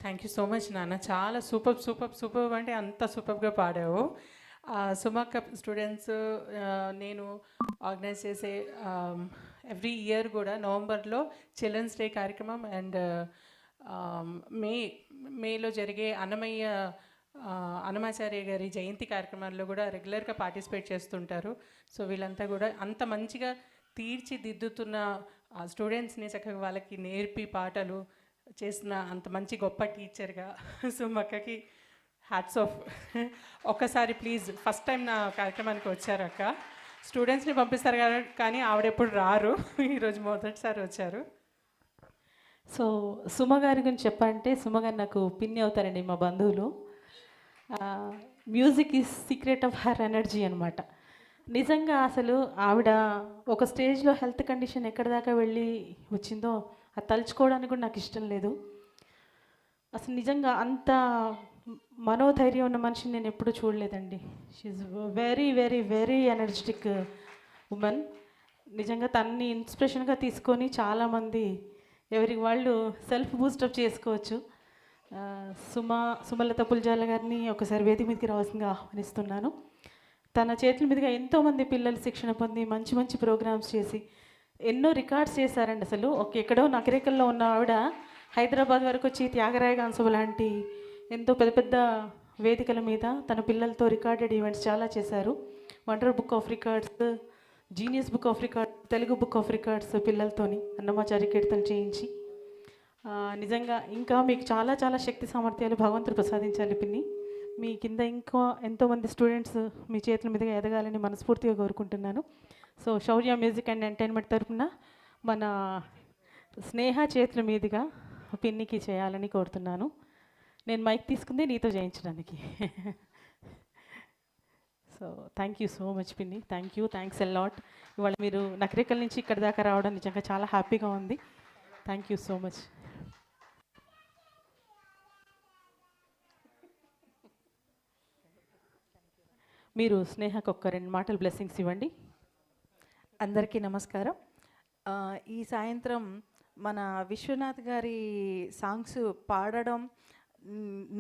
Thank you so much నాన్న. చాలా super అంటే అంత సూపర్గా పాడావు. సుమక్క స్టూడెంట్స్ నేను ఆర్గనైజ్ చేసే ఎవ్రీ ఇయర్ కూడా నవంబర్లో చిల్డ్రన్స్ డే కార్యక్రమం అండ్ మే మేలో జరిగే అన్నమాచార్య గారి జయంతి కార్యక్రమాల్లో కూడా రెగ్యులర్గా పార్టిసిపేట్ చేస్తుంటారు. సో వీళ్ళంతా కూడా అంత మంచిగా తీర్చిదిద్దుతున్న స్టూడెంట్స్ని చక్కగా వాళ్ళకి నేర్పి పాటలు చేసిన అంత మంచి గొప్ప టీచర్గా సుమక్కకి హ్యాట్స్ ఆఫ్. ఒక్కసారి ప్లీజ్, ఫస్ట్ టైం నా కార్యక్రమానికి వచ్చారు అక్క. స్టూడెంట్స్ని పంపిస్తారు కానీ ఆవిడెప్పుడు రారు, ఈరోజు మొదటిసారి వచ్చారు. సో సుమ గారి గురించి చెప్పాలంటే సుమ గారు నాకు పిన్ని అవుతారండి, మా బంధువులు. Music is secret of her energy అనమాట. నిజంగా అసలు ఆవిడ ఒక స్టేజ్లో హెల్త్ కండిషన్ ఎక్కడి దాకా వెళ్ళి వచ్చిందో అది తలుచుకోవడానికి కూడా నాకు ఇష్టం లేదు. అసలు నిజంగా అంత మనోధైర్యం ఉన్న మనిషిని నేను ఎప్పుడూ చూడలేదండి. She very very very energetic woman. నిజంగా తనని ఇన్స్పిరేషన్గా తీసుకొని చాలామంది ఎవరికి వాళ్ళు సెల్ఫ్ బూస్టప్ చేసుకోవచ్చు. సుమలత పుల్జాల గారిని ఒకసారి వేదిక మీదకి రావాల్సిందిగా ఆహ్వానిస్తున్నాను. తన చేతుల మీదుగా ఎంతోమంది పిల్లలు శిక్షణ పొంది మంచి మంచి ప్రోగ్రామ్స్ చేసి ఎన్నో రికార్డ్స్ చేశారండి. అసలు ఎక్కడో నగరికల్లో ఉన్న ఆవిడ హైదరాబాద్ వరకు వచ్చి త్యాగరాయ గానసభ లాంటి ఎంతో పెద్ద పెద్ద వేదికల మీద తన పిల్లలతో రికార్డెడ్ ఈవెంట్స్ చాలా చేశారు. Wonder book of records, genius book of records, Telugu book of records పిల్లలతోని అన్నమాచార్య కీర్తన చేయించి నిజంగా ఇంకా మీకు చాలా చాలా శక్తి సామర్థ్యాలు భగవంతుడు ప్రసాదించాలి పిన్ని. మీ కింద ఇంకా ఎంతోమంది స్టూడెంట్స్ మీ చేతుల మీదుగా ఎదగాలని మనస్ఫూర్తిగా కోరుకుంటున్నాను. So Shaurya music and entertainment తరఫున మన స్నేహ చేతుల మీదుగా పిన్నికి చేయాలని కోరుతున్నాను. నేను మైక్ తీసుకుంది నీతో చేయించడానికి. So thank you so much పిన్ని. Thanks a lot. ఇవాళ మీరు నకరికల్ నుంచి ఇక్కడ దాకా రావడం నిజంగా చాలా హ్యాపీగా ఉంది. Thank you so much. మీరు స్నేహకు ఒక్క 2 మాటలు బ్లెస్సింగ్స్ ఇవ్వండి. అందరికీ నమస్కారం. ఈ సాయంత్రం మన విశ్వనాథ్ గారి సాంగ్స్ పాడడం,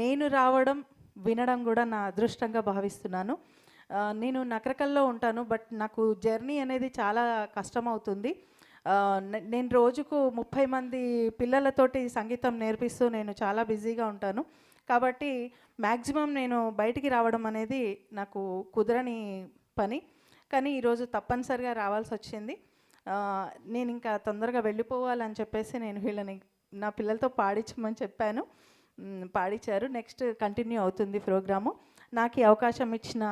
నేను రావడం, వినడం కూడా నా అదృష్టంగా భావిస్తున్నాను. నేను నకరకల్లో ఉంటాను, బట్ నాకు జర్నీ అనేది చాలా కష్టమవుతుంది. నేను రోజుకు 30 మంది పిల్లలతోటి సంగీతం నేర్పిస్తూ నేను చాలా బిజీగా ఉంటాను. కాబట్టి మ్యాక్సిమం నేను బయటికి రావడం అనేది నాకు కుదరని పని. కానీ ఈరోజు తప్పనిసరిగా రావాల్సి వచ్చింది. నేను ఇంకా తొందరగా వెళ్ళిపోవాలని చెప్పేసి నేను వీళ్ళని నా పిల్లలతో పాడించమని చెప్పాను. పాడించారు. నెక్స్ట్ కంటిన్యూ అవుతుంది ప్రోగ్రాము. నాకు ఈ అవకాశం ఇచ్చిన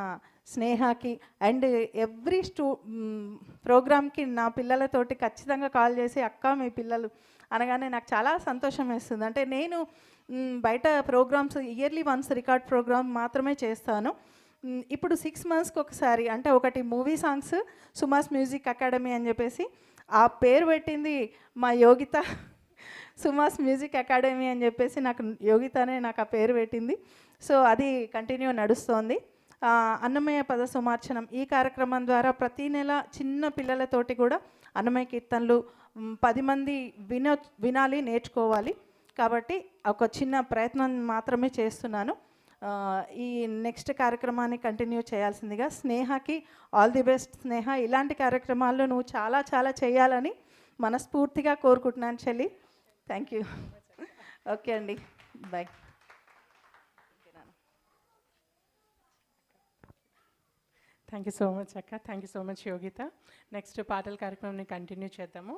స్నేహకి అండ్ ఎవ్రీ ప్రోగ్రామ్కి నా పిల్లలతోటి ఖచ్చితంగా కాల్ చేసి అక్క మీ పిల్లలు అనగానే నాకు చాలా సంతోషం వేస్తుంది. అంటే నేను బయట programmes yearly once record programme మాత్రమే చేస్తాను. ఇప్పుడు 6 monthsకి ఒకసారి, అంటే ఒకటి మూవీ సాంగ్స్ సుమాస్ మ్యూజిక్ అకాడమీ అని చెప్పేసి ఆ పేరు పెట్టింది మా యోగిత. సుమాస్ మ్యూజిక్ అకాడమీ అని చెప్పేసి యోగితనే నాకు ఆ పేరు పెట్టింది. సో అది కంటిన్యూ నడుస్తోంది. అన్నమయ్య పద సుమార్చనం ఈ కార్యక్రమం ద్వారా ప్రతీ నెల చిన్న పిల్లలతోటి కూడా అన్నమయ్య కీర్తనలు 10 మంది వినాలి, నేర్చుకోవాలి. కాబట్టి ఒక చిన్న ప్రయత్నం మాత్రమే చేస్తున్నాను. ఈ నెక్స్ట్ కార్యక్రమాన్ని కంటిన్యూ చేయాల్సిందిగా స్నేహకి ఆల్ ది బెస్ట్. స్నేహ, ఇలాంటి కార్యక్రమాల్లో నువ్వు చాలా చాలా చేయాలని మనస్ఫూర్తిగా కోరుకుంటున్నాను చెల్లి. Thank you. ఓకే అండి, bye. Thank you so much అక్క. Thank you so much Yogitha. Next పాటల కార్యక్రమాన్ని కంటిన్యూ చేద్దాము.